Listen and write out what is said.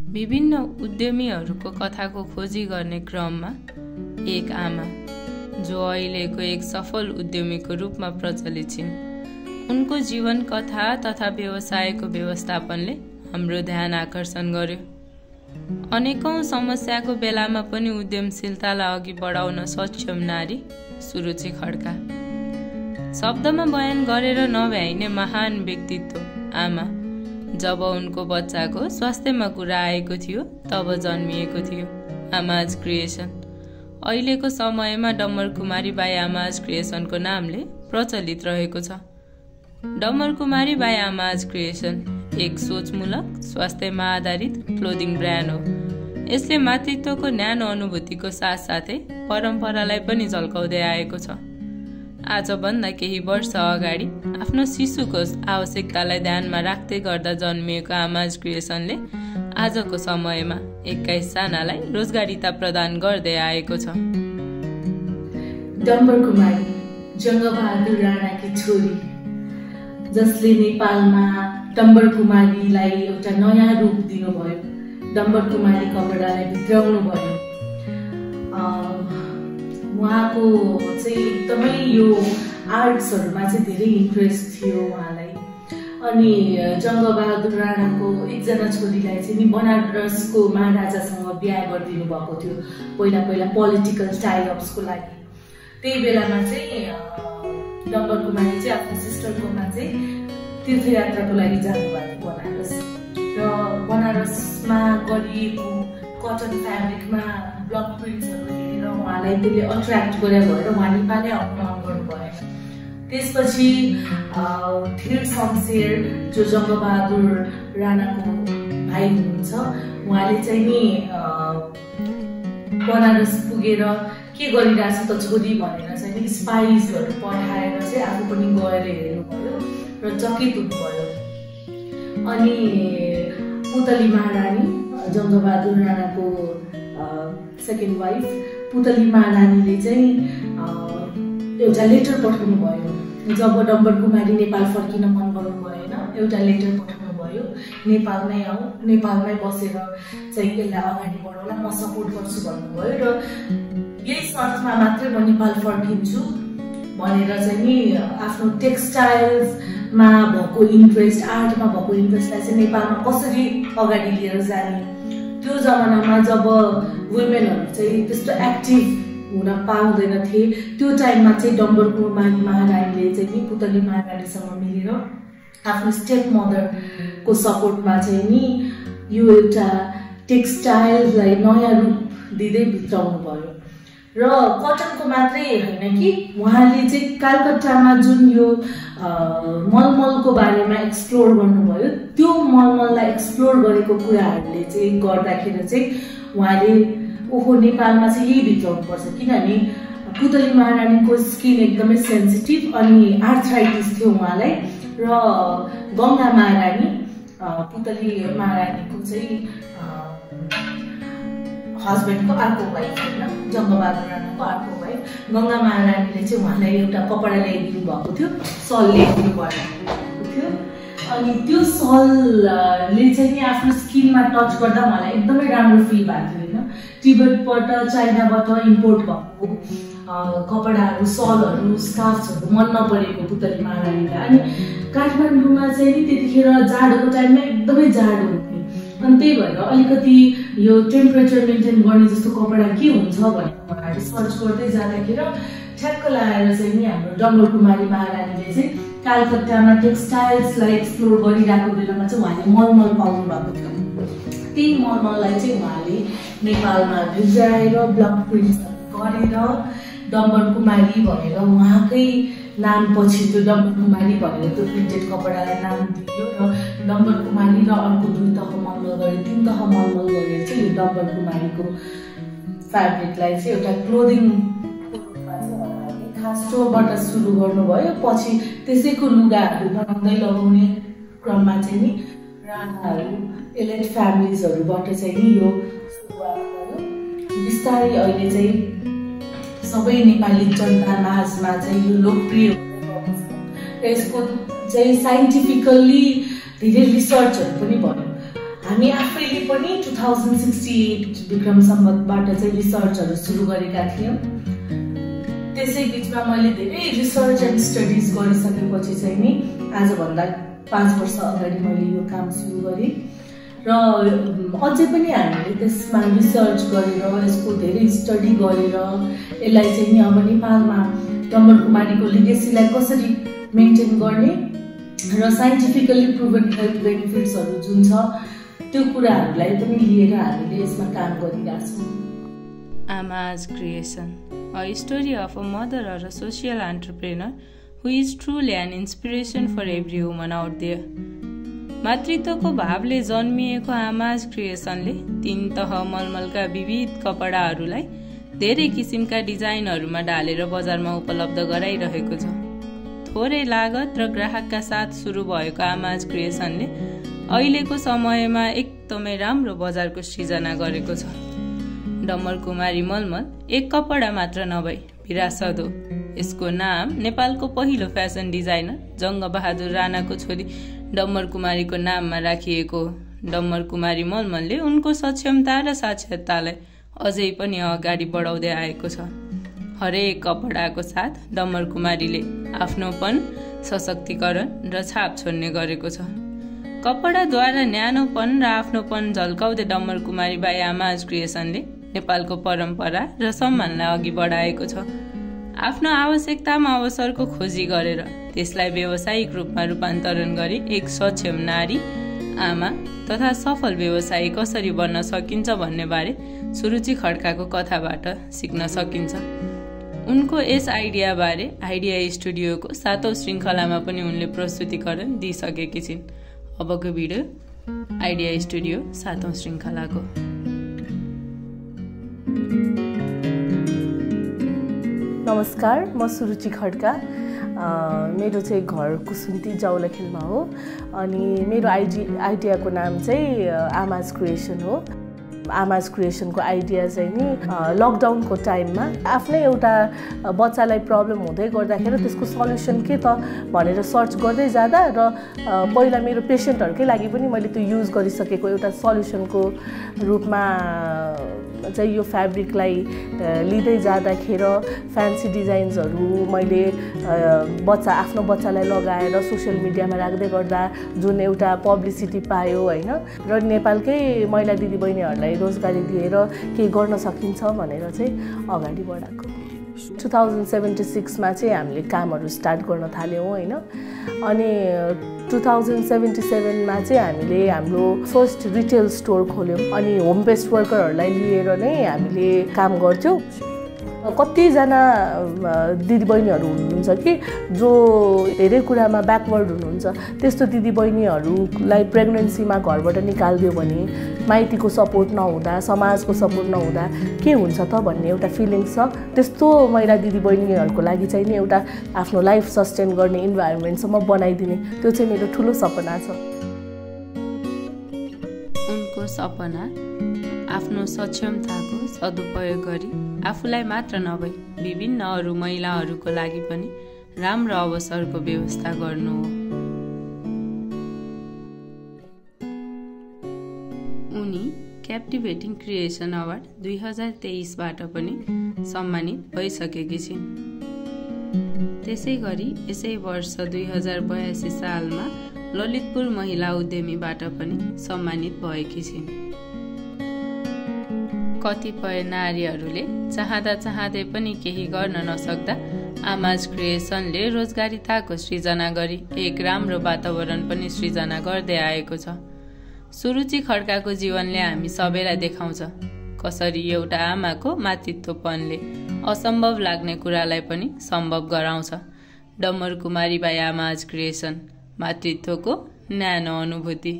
विभिन्न उद्यमीहरूको कथाको खोजी गर्ने क्रममा एक आमा जो अहिलेको एक सफल उद्यमीको रूपमा प्रचलित छिन्, उनको जीवन कथा तथा व्यवसायको व्यवस्थापनले हाम्रो ध्यान आकर्षण गर्यो। अनेकौं समस्याको बेलामा पनि उद्यमशीलतालाई अघि बढाउन सक्षम नारी सुरुचि खड्का। शब्दमा बयान गरेर नभ्याइने महान व्यक्तित्व आमा जब उनको बच्चाको स्वास्थ्यमा कुरा आएको थियो तब जन्मिएको थियो आमाज क्रिएसन। अहिलेको समयमा डम्बर कुमारी बाई आमाज क्रिएसनको नामले प्रचलित रहेको छ। डम्बर कुमारी बाई आमाज क्रिएसन एक सोचमूलक स्वास्थ्यमा आधारित क्लोदिङ ब्रान्ड हो। यसले मातृत्वको न्यानो अनुभूतिको साथसाथै परम्परालाई पनि झल्काउँदै आएको छ। आजभन्दा केही वर्ष अगाडि आफ्नो शिशुको आवश्यकतालाई ध्यानमा राख्दै गर्दा जन्मिएको आमाज क्रिएसनले आजको समयमा 21 जनालाई रोजगारीता प्रदान गर्दै आएको छ। डम्बर कुमारी जङ्गबहादुर राणाकी छोरी, जसले नेपालमा डम्बर कुमारीलाई एउटा नयाँ रूप दिनुभयो, डम्बर कुमारी कपडालाई भित्राउनु भयो। उहाँको चाहिँ एकदमै यो आर्ट्सहरूमा चाहिँ धेरै इन्ट्रेस्ट थियो उहाँलाई। अनि जङ्गबहादुर राणाको एकजना छोरीलाई चाहिँ नि बनारसको महाराजासँग बिहा गरिदिनु भएको थियो पहिला पोलिटिकल टाइअप्सको लागि। त्यही बेलामा चाहिँ डम्बर कुमारी चाहिँ आफ्नो सिस्टरकोमा चाहिँ तीर्थयात्राको लागि जानुभएको बनारस, र बनारसमा गरिएको कटन फ्याब्रिकमा ब्लक प्रिन्ट्सहरू हेरेर उहाँलाई त्यसले अट्र्याक्ट गरे भएर उहाँ नेपालै आउनु मन गर्नुभयो। त्यसपछि धीर शमशेर जो जङ्गबहादुर राणाको भाइ हुनुहुन्छ, उहाँले चाहिँ नि बनारस पुगेर के गरिरहेछ त छोरी भनेर चाहिँ नि स्पाइसहरू पठाएर चाहिँ आफू पनि गएर हेर्नुभयो र चकित हुनुभयो। अनि पुतली महारानी जङ्गबहादुर राणाको सेकेन्ड वाइफ पुतली महारानीले चाहिँ एउटा लेटर पठाउनु भयो। जब डम्बर कुमारी नेपाल फर्किन मन गर्नु भएन, एउटा लेटर पठाउनु भयो, नेपालमै आऊ, नेपालमै बसेर चाहिँ यसलाई अगाडि बढाउला, म सपोर्ट गर्छु भन्नुभयो। र यही शर्तमा मात्रै म नेपाल फर्किन्छु भनेर चाहिँ नि आफ्नो टेक्सटाइल्समा भएको इन्ट्रेस्ट, आर्टमा भएको इन्ट्रेस्टलाई चाहिँ नेपालमा कसरी अगाडि लिएर जाने, त्यो जमानामा जब वुमेनहरू चाहिँ त्यस्तो एक्टिभ हुन पाउँदैन थिए, त्यो टाइममा चाहिँ डम्बर कुमारी महारानीले चाहिँ नि पुतली महारानीसँग मिलेर आफ्नो स्टेप मदरको सपोर्टमा चाहिँ नि यो एउटा टेक्सटाइल्सलाई नयाँ रूप दिँदै भित्राउनु भयो। र कटनको मात्रै होइन कि उहाँले चाहिँ कलकत्तामा जुन यो मलमलको बारेमा एक्सप्लोर गर्नुभयो, त्यो मलमललाई एक्सप्लोर गरेको कुराहरूले चाहिँ गर्दाखेरि चाहिँ उहाँले ओहो नेपालमा चाहिँ यही भित्राउनु पर्छ, किनभने पुतली महारानीको स्किन एकदमै सेन्सिटिभ अनि आर्थराइटिस थियो उहाँलाई। र गङ्गा महारानी पुतली महारानीको चाहिँ हस्बेन्डको अर्को वाइफ होइन, जङ्गबहादुर राणाको अर्को वाइफ गङ्गा महारानीले चाहिँ उहाँलाई एउटा कपडा ल्याइदिनु भएको थियो, सल ल्याइदिनु भएको थियो। अनि त्यो सलले चाहिँ नि आफ्नो स्किनमा टच गर्दा मलाई एकदमै राम्रो फिल भएको थियो होइन। तिब्बतबाट चाइनाबाट इम्पोर्ट भएको कपडाहरू, सलहरू, स्कार्फ्सहरू मन नपरेको पुतली महारानीलाई। अनि काठमाडौँमा चाहिँ नि त्यतिखेर जाडोको टाइममा एकदमै जाडो हुन्थ्यो, अनि त्यही भएर अलिकति यो टेम्परेचर मेन्टेन गर्ने जस्तो कपडा के हुन्छ भनेर उहाँहरूले सर्च गर्दै जाँदाखेरि ठ्याक्क लगाएर चाहिँ नि हाम्रो डम्बर कुमारी महारानीले चाहिँ कलकत्तामा टेक्सटाइल्सलाई एक्सप्लोर गरिरहेको बेलामा चाहिँ उहाँले मलमल पाउनु भएको थियो। त्यही मलमललाई चाहिँ उहाँले नेपालमा भिजाएर ब्लक प्रिन्ट गरेर डम्बर कुमारी भनेर उहाँकै नाम पछि त्यो डम्बर कुमारी भनेर त्यो प्रिन्टेड कपडालाई नाम दियो। र डम्बर कुमारी र अर्को 2 तह मलमल गरे, 3 तह मलमल गरेर चाहिँ यो डम्बर कुमारीको फ्याब्रिकलाई चाहिँ एउटा क्लोदिङ स्टोरबाट सुरु गर्नुभयो। पछि त्यसैको लुगाहरू बनाउँदै लगाउने क्रममा चाहिँ नि राणाहरू, एलिट फ्यामिलिजहरूबाट चाहिँ नि यो सुरुवात भयो। बिस्तारै अहिले चाहिँ सबै नेपाली जनता माझमा चाहिँ यो लोकप्रिय हुँदै गएको छ। यसको चाहिँ साइन्टिफिकल्ली धेरै रिसर्चहरू पनि भयो। हामी आफैले पनि 2068 विक्रम सम्वतबाट चाहिँ रिसर्चहरू सुरु गरेका थियौँ। त्यसै बिचमा मैले धेरै रिसर्च एन्ड स्टडिज गरिसकेपछि चाहिँ नि आजभन्दा 5 वर्ष अगाडि मैले यो काम सुरु गरेँ र अझै पनि हामीले त्यसमा रिसर्च गरेर यसको धेरै स्टडी गरेर यसलाई चाहिँ नि अब नेपालमा डम्बरकुमारीको लिगेसीलाई कसरी मेन्टेन गर्ने र साइन्टिफिकली प्रुभन हेल्थ बेनिफिट्सहरू जुन छ त्यो कुराहरूलाई पनि लिएर हामीले यसमा काम गरिरहेछौँ। Ama's Creation, a story of a mother or a social entrepreneur who is truly an inspiration for every woman out there. मातृत्वको भावले जन्मिएको आमाज क्रिएसनले 3 तह मलमलका विविध कपडाहरूलाई धेरै किसिमका डिजाइनहरूमा ढालेर बजारमा उपलब्ध गराइरहेको छ। थोरै लागत र ग्राहकका साथ सुरु भएको आमाज क्रिएसनले अहिलेको समयमा एकदमै राम्रो बजारको सृजना गरेको छ। डम्बरकुमारी मलमल एक कपडा मात्र नभई विरासत हो। यसको नाम नेपालको पहिलो फेसन डिजाइनर जङ्गबहादुर राणाको छोरी डम्बरकुमारीको नाममा राखिएको हो। डम्बरकुमारी मलमलले उनको सक्षमता र साक्षरतालाई अझै पनि अगाडि बढाउँदै आएको छ। हरेक कपडाको साथ डम्बरकुमारीले आफ्नोपन, सशक्तिकरण र छाप छोड्ने गरेको छ। कपडाद्वारा न्यानोपन र आफ्नोपन झल्काउँदै डम्बरकुमारी बाई आमाज क्रिएसनले नेपालको परम्परा र सम्मानलाई अघि बढाएको छ। आफ्नो आवश्यकतामा अवसरको खोजी गरेर त्यसलाई व्यावसायिक रूपमा रूपान्तरण गरी एक सक्षम नारी, आमा तथा सफल व्यवसायी कसरी बन्न सकिन्छ भन्ने बारे सुरुचि खड्काको कथाबाट सिक्न सकिन्छ। उनको यस आइडिया बारे आइडिया स्टुडियोको 7औं श्रृङ्खलामा पनि उनले प्रस्तुतिकरण दिइसकेकी छिन्। अबको भिडियो आइडिया स्टुडियो 7औं श्रृङ्खलाको। नमस्कार, म सुरुचि खड्का। मेरो चाहिँ घर कुसुन्ती जाउलाखेलमा हो अनि मेरो आइडियाको नाम चाहिँ आमाज क्रिएसन हो। आमाज क्रिएसनको आइडिया चाहिँ नि लकडाउनको टाइममा आफ्नै एउटा बच्चालाई प्रब्लम हुँदै गर्दाखेरि त्यसको सल्युसन के त भनेर सर्च गर्दै जाँदा र पहिला मेरो पेसेन्टहरूकै लागि पनि मैले त्यो युज गरिसकेको एउटा सल्युसनको रूपमा चाहिँ यो फ्याब्रिकलाई लिँदै जाँदाखेरि फ्यान्सी डिजाइन्सहरू मैले आफ्नो बच्चालाई लगाएर सोसियल मिडियामा राख्दै गर्दा जुन एउटा पब्लिसिटी पायो होइन र नेपालकै महिला दिदीबहिनीहरूलाई रोजगारी दिएर केही गर्न सकिन्छ भनेर चाहिँ अगाडि बढाएको। 2076 चाहिँ हामीले कामहरू स्टार्ट गर्न थाल्यौँ होइन। अनि 2077 चाहिँ हामीले हाम्रो फर्स्ट रिटेल स्टोर खोल्यौँ अनि होम बेस्ड वर्करहरूलाई लिएर नै हामीले काम गर्थ्यौँ। कतिजना दिदीबहिनीहरू हुनुहुन्छ कि जो धेरै कुरामा ब्याकवर्ड हुनुहुन्छ, त्यस्तो दिदीबहिनीहरूलाई प्रेग्नेन्सीमा घरबाट निकालिदियो भने माइतीको सपोर्ट नहुँदा, समाजको सपोर्ट नहुँदा के हुन्छ त भन्ने एउटा फिलिङ्स छ। त्यस्तो महिला दिदीबहिनीहरूको लागि चाहिँ नि एउटा आफ्नो लाइफ सस्टेन गर्ने इन्भाइरोमेन्टसम्म बनाइदिने, त्यो चाहिँ मेरो ठुलो सपना छ। उनको सपना आफ्नो सक्षमताको सदुपयोग गरी आफूलाई मात्र नभई विभिन्न अरू महिलाहरूको लागि पनि राम्रो अवसरको व्यवस्था गर्नु हो। उनी क्याप्टिभेटिङ क्रिएसन अवार्ड 2023बाट पनि सम्मानित भइसकेकी छिन्। त्यसै गरी यसै वर्ष 2082 सालमा ललितपुर महिला उद्यमीबाट पनि सम्मानित भएकी छिन्। कतिपय नारीहरूले चाहँदै पनि केही गर्न नसक्दा आमाज क्रिएसनले रोजगारीताको सृजना गरी एक राम्रो वातावरण पनि सृजना गर्दै आएको छ। सुरुचि खड्काको जीवनले हामी सबैलाई देखाउँछ कसरी एउटा आमाको मातृत्वपनले असम्भव लाग्ने कुरालाई पनि सम्भव गराउँछ। डम्बरकुमारी बाई आमाज क्रिएसन, मातृत्वको न्यानो अनुभूति।